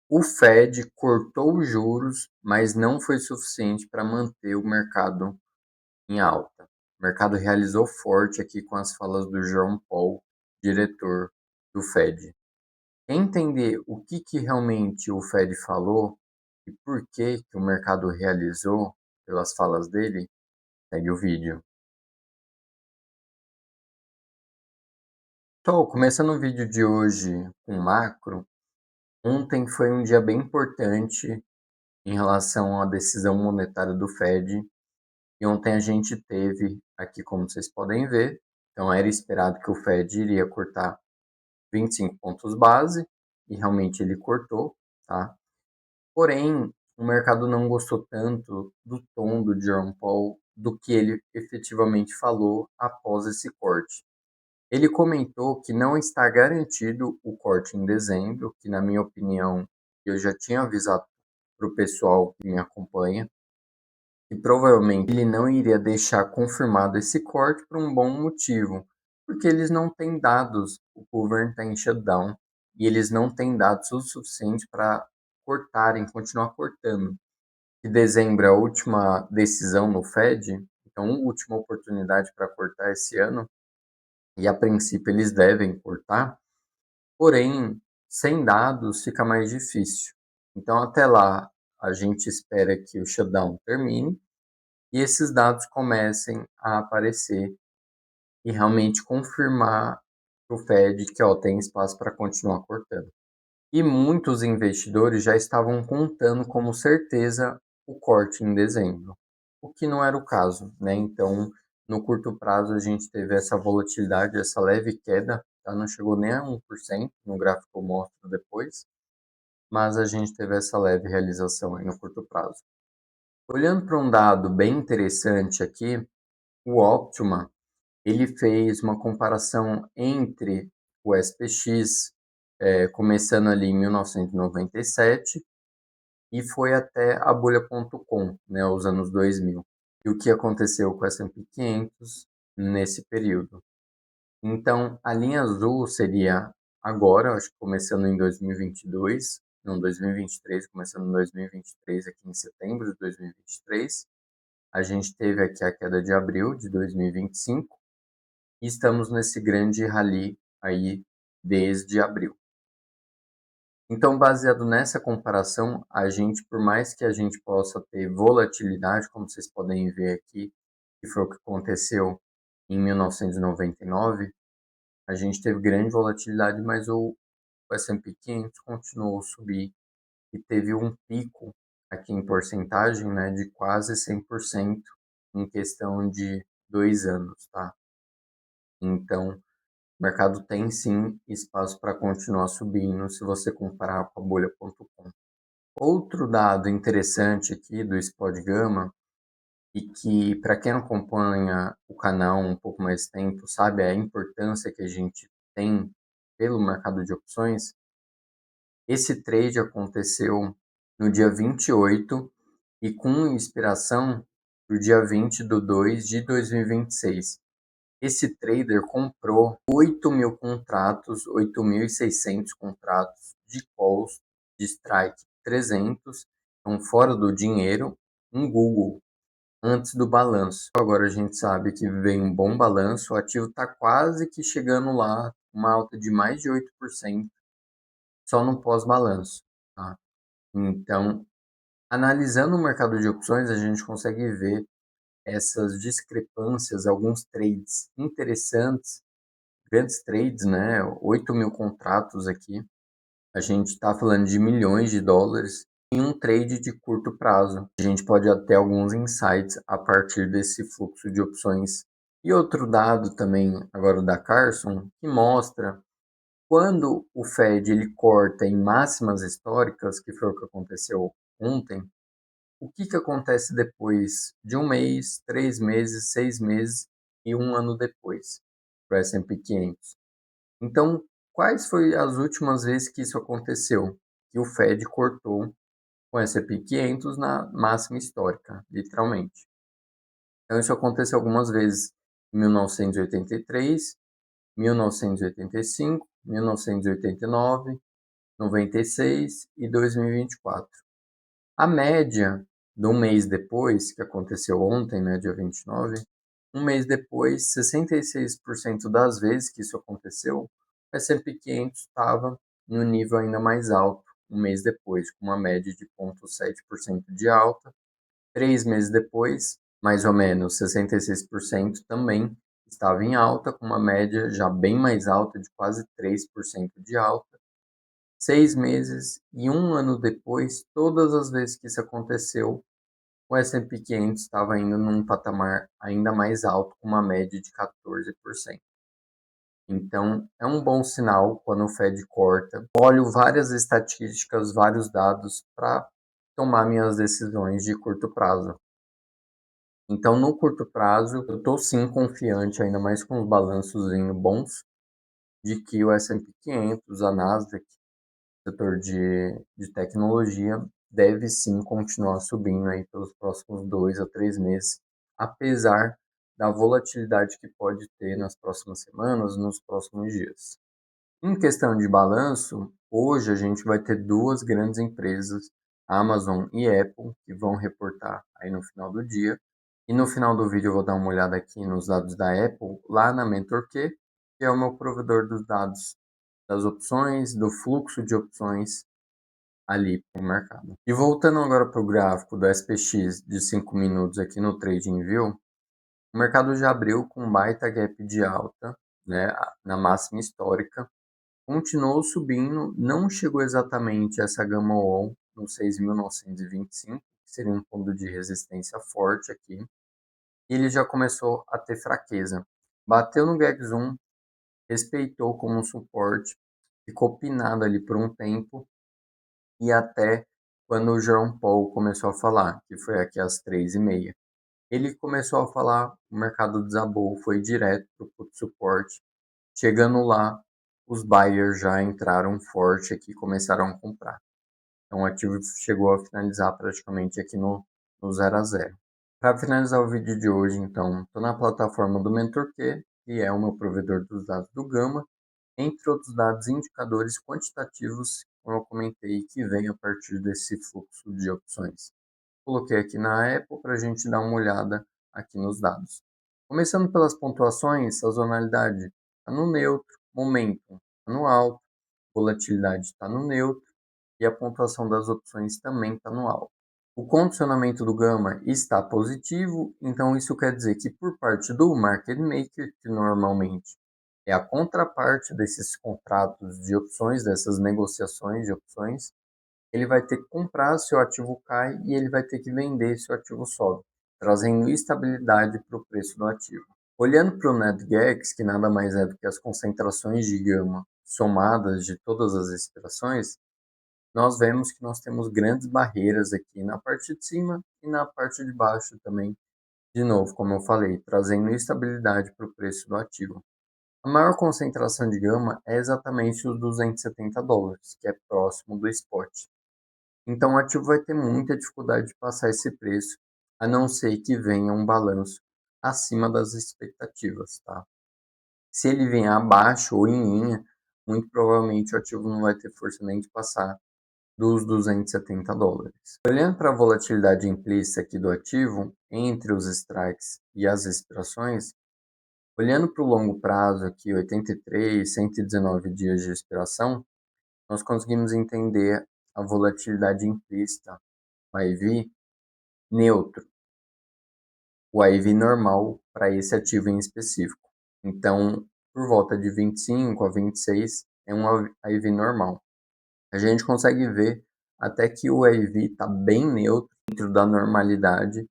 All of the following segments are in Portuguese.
O Fed cortou os juros, mas não foi suficiente para manter o mercado em alta. O mercado realizou forte aqui com as falas do Jerome Powell, diretor do Fed. Quer entender o que realmente o Fed falou e por que o mercado realizou pelas falas dele? Segue o vídeo. Então, começando o vídeo de hoje com macro, ontem foi um dia bem importante em relação à decisão monetária do Fed. E ontem a gente teve aqui, como vocês podem ver, então era esperado que o Fed iria cortar 25 pontos base, e realmente ele cortou, tá? Porém, o mercado não gostou tanto do tom do Jerome Powell, do que ele efetivamente falou após esse corte. Ele comentou que não está garantido o corte em dezembro, que na minha opinião, eu já tinha avisado para o pessoal que me acompanha, e provavelmente ele não iria deixar confirmado esse corte por um bom motivo, porque eles não têm dados, o governo está em shutdown, e eles não têm dados o suficiente para cortarem, continuar cortando. Que dezembro é a última decisão no Fed, então a última oportunidade para cortar esse ano, e a princípio eles devem cortar, porém, sem dados fica mais difícil. Então até lá a gente espera que o shutdown termine, e esses dados comecem a aparecer e realmente confirmar para o Fed que tem espaço para continuar cortando. E muitos investidores já estavam contando como certeza o corte em dezembro, o que não era o caso, né? Então, no curto prazo, a gente teve essa volatilidade, essa leve queda, tá? Não chegou nem a 1%, no gráfico eu mostro depois, mas a gente teve essa leve realização aí no curto prazo. Olhando para um dado bem interessante aqui, o Optima, ele fez uma comparação entre o SPX, começando ali em 1997, e foi até a bolha.com, né, os anos 2000. E o que aconteceu com o S&P 500 nesse período. Então, a linha azul seria agora, acho que começando em 2022, não, 2023, começando em 2023, aqui em setembro de 2023. A gente teve aqui a queda de abril de 2025 e estamos nesse grande rally aí desde abril. Então, baseado nessa comparação, a gente, por mais que a gente possa ter volatilidade, como vocês podem ver aqui, que foi o que aconteceu em 1999, a gente teve grande volatilidade, mas o S&P 500 continuou a subir e teve um pico aqui em porcentagem, né, de quase 100% em questão de 2 anos, tá? Então, o mercado tem sim espaço para continuar subindo se você comparar com a bolha.com. Outro dado interessante aqui do Spot Gama, e que para quem acompanha o canal um pouco mais tempo, sabe a importância que a gente tem pelo mercado de opções, esse trade aconteceu no dia 28 e com inspiração do dia 20 de 2 de 2026. Esse trader comprou 8.000 contratos, 8.600 contratos de calls de strike 300, então fora do dinheiro, em Google, antes do balanço. Agora a gente sabe que vem um bom balanço, o ativo está quase que chegando lá, uma alta de mais de 8% só no pós-balanço. Tá? Então, analisando o mercado de opções, a gente consegue ver essas discrepâncias, alguns trades interessantes, grandes trades, né? 8.000 contratos aqui. A gente está falando de milhões de dólares em um trade de curto prazo. A gente pode ter alguns insights a partir desse fluxo de opções. E outro dado também, agora da Carson, que mostra quando o Fed ele corta em máximas históricas, que foi o que aconteceu ontem, o que acontece depois de um mês, 3 meses, 6 meses e um ano depois para o S&P 500. Então, quais foram as últimas vezes que isso aconteceu? Que o Fed cortou com o S&P 500 na máxima histórica, literalmente. Então, isso aconteceu algumas vezes em 1983, 1985, 1989 96 e 2024. A média do mês depois, que aconteceu ontem, né, dia 29, um mês depois, 66% das vezes que isso aconteceu, o S&P 500 estava no nível ainda mais alto, um mês depois, com uma média de 0,7% de alta. 3 meses depois, mais ou menos 66% também estava em alta, com uma média já bem mais alta, de quase 3% de alta. 6 meses e um ano depois, todas as vezes que isso aconteceu, o S&P 500 estava indo num patamar ainda mais alto, com uma média de 14%. Então, é um bom sinal quando o Fed corta. Olho várias estatísticas, vários dados para tomar minhas decisões de curto prazo. Então, no curto prazo, eu estou sim confiante, ainda mais com os balanços indo bons, de que o S&P 500, a Nasdaq, setor de tecnologia, deve sim continuar subindo aí pelos próximos 2 a 3 meses, apesar da volatilidade que pode ter nas próximas semanas, nos próximos dias. Em questão de balanço, hoje a gente vai ter duas grandes empresas, Amazon e Apple, que vão reportar aí no final do dia. E no final do vídeo eu vou dar uma olhada aqui nos dados da Apple, lá na MentorQ, que é o meu provedor dos dados das opções, do fluxo de opções ali para o mercado. E voltando agora para o gráfico do SPX de 5 minutos aqui no TradingView, o mercado já abriu com um baita gap de alta, né, na máxima histórica, continuou subindo, não chegou exatamente a essa gama wall no 6.925, que seria um ponto de resistência forte aqui, e ele já começou a ter fraqueza. Bateu no gap zoom, respeitou como um suporte, ficou pinado ali por um tempo, e até quando o Jerome Powell começou a falar, que foi aqui às 3h30. Ele começou a falar, o mercado desabou, foi direto para o put suporte. Chegando lá, os buyers já entraram forte aqui, começaram a comprar. Então o ativo chegou a finalizar praticamente aqui no 0 a 0. Para finalizar o vídeo de hoje, então, estou na plataforma do MentorQ, que é o meu provedor dos dados do Gama, entre outros dados indicadores quantitativos, como eu comentei, que vem a partir desse fluxo de opções. Coloquei aqui na Apple para a gente dar uma olhada aqui nos dados. Começando pelas pontuações, sazonalidade está no neutro, momento está no alto, volatilidade está no neutro e a pontuação das opções também está no alto. O condicionamento do Gama está positivo, então isso quer dizer que por parte do market maker, que normalmente é a contraparte desses contratos de opções, dessas negociações de opções, ele vai ter que comprar se o ativo cai e ele vai ter que vender se o ativo sobe, trazendo estabilidade para o preço do ativo. Olhando para o NetGex, que nada mais é do que as concentrações de gama somadas de todas as expirações, nós vemos que nós temos grandes barreiras aqui na parte de cima e na parte de baixo também, de novo, como eu falei, trazendo estabilidade para o preço do ativo. A maior concentração de gama é exatamente os $270, que é próximo do spot. Então o ativo vai ter muita dificuldade de passar esse preço, a não ser que venha um balanço acima das expectativas, tá? Se ele vier abaixo ou em linha, muito provavelmente o ativo não vai ter força nem de passar dos $270. Olhando para a volatilidade implícita aqui do ativo, entre os strikes e as expirações, olhando para o longo prazo aqui, 83, 119 dias de expiração, nós conseguimos entender a volatilidade implícita, o IV neutro, o IV normal para esse ativo em específico. Então, por volta de 25 a 26 é um IV normal. A gente consegue ver até que o IV está bem neutro, dentro da normalidade,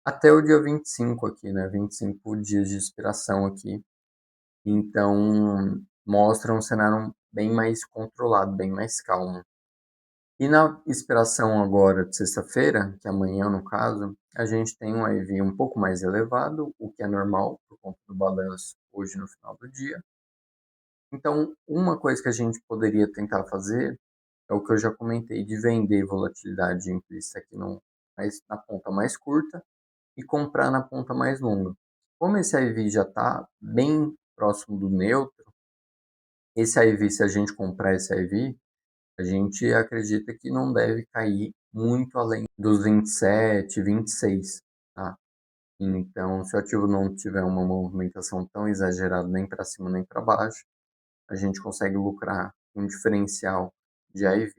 até o dia 25 aqui, né? 25 dias de expiração aqui. Então, mostra um cenário bem mais controlado, bem mais calmo. E na expiração agora de sexta-feira, que é amanhã no caso, a gente tem um IV um pouco mais elevado, o que é normal por conta do balanço hoje no final do dia. Então, uma coisa que a gente poderia tentar fazer é o que eu já comentei, de vender volatilidade implícita aqui na ponta mais curta e comprar na ponta mais longa. Como esse IV já está bem próximo do neutro, esse IV, se a gente comprar esse IV, A gente acredita que não deve cair muito além dos 27, 26, tá? Então, se o ativo não tiver uma movimentação tão exagerada nem para cima nem para baixo, a gente consegue lucrar um diferencial de A e V.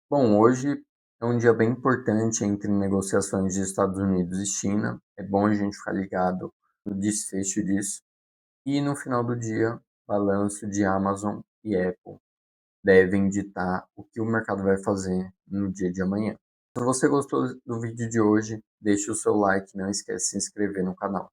Bom, hoje é um dia bem importante entre negociações de Estados Unidos e China. É bom a gente ficar ligado no desfecho disso. E no final do dia, balanço de Amazon e Apple devem ditar o que o mercado vai fazer no dia de amanhã. Se você gostou do vídeo de hoje, deixe o seu like, não esquece de se inscrever no canal.